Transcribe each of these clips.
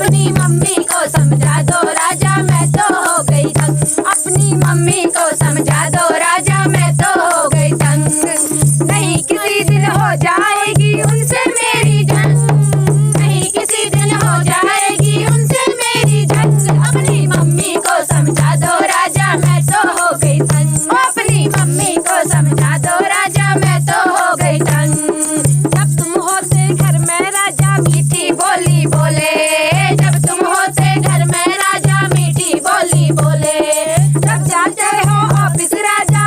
अपनी मम्मी को समझा दो राजा, मैं तो हो गई तंग। अपनी मम्मी को समझा दो राजा, मैं तो हो गई तंग। नहीं किसी दिन हो जाएगी उनसे मेरी जंग, नहीं किसी दिन हो जाएगी उनसे मेरी जंग। अपनी मम्मी को समझा दो राजा, मैं तो हो गई तंग। अपनी मम्मी को समझा दो राजा, मैं तो हो गई तंग। जब तुम होते घर में राजा मीठी बोली बोले, जब तुम होते घर में राजा मीठी बोली बोले। जब जाते हो ऑफिस राजा,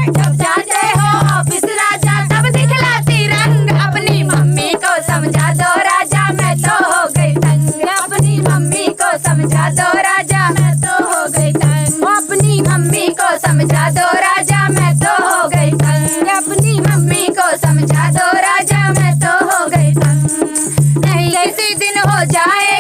जब जाते हो ऑफिस राजा, तब दिखलाती रंग। अपनी मम्मी को समझा दो राजा, मैं तो हो गई तंग। अपनी मम्मी को समझा दो राजा, मैं तो हो गई तंग। अपनी मम्मी को समझा दो राजा, मैं तो हो गई तंग। अपनी मम्मी को समझा दो राजा, मैं तो हो गई तंग। नहीं किसी दिन हो जाए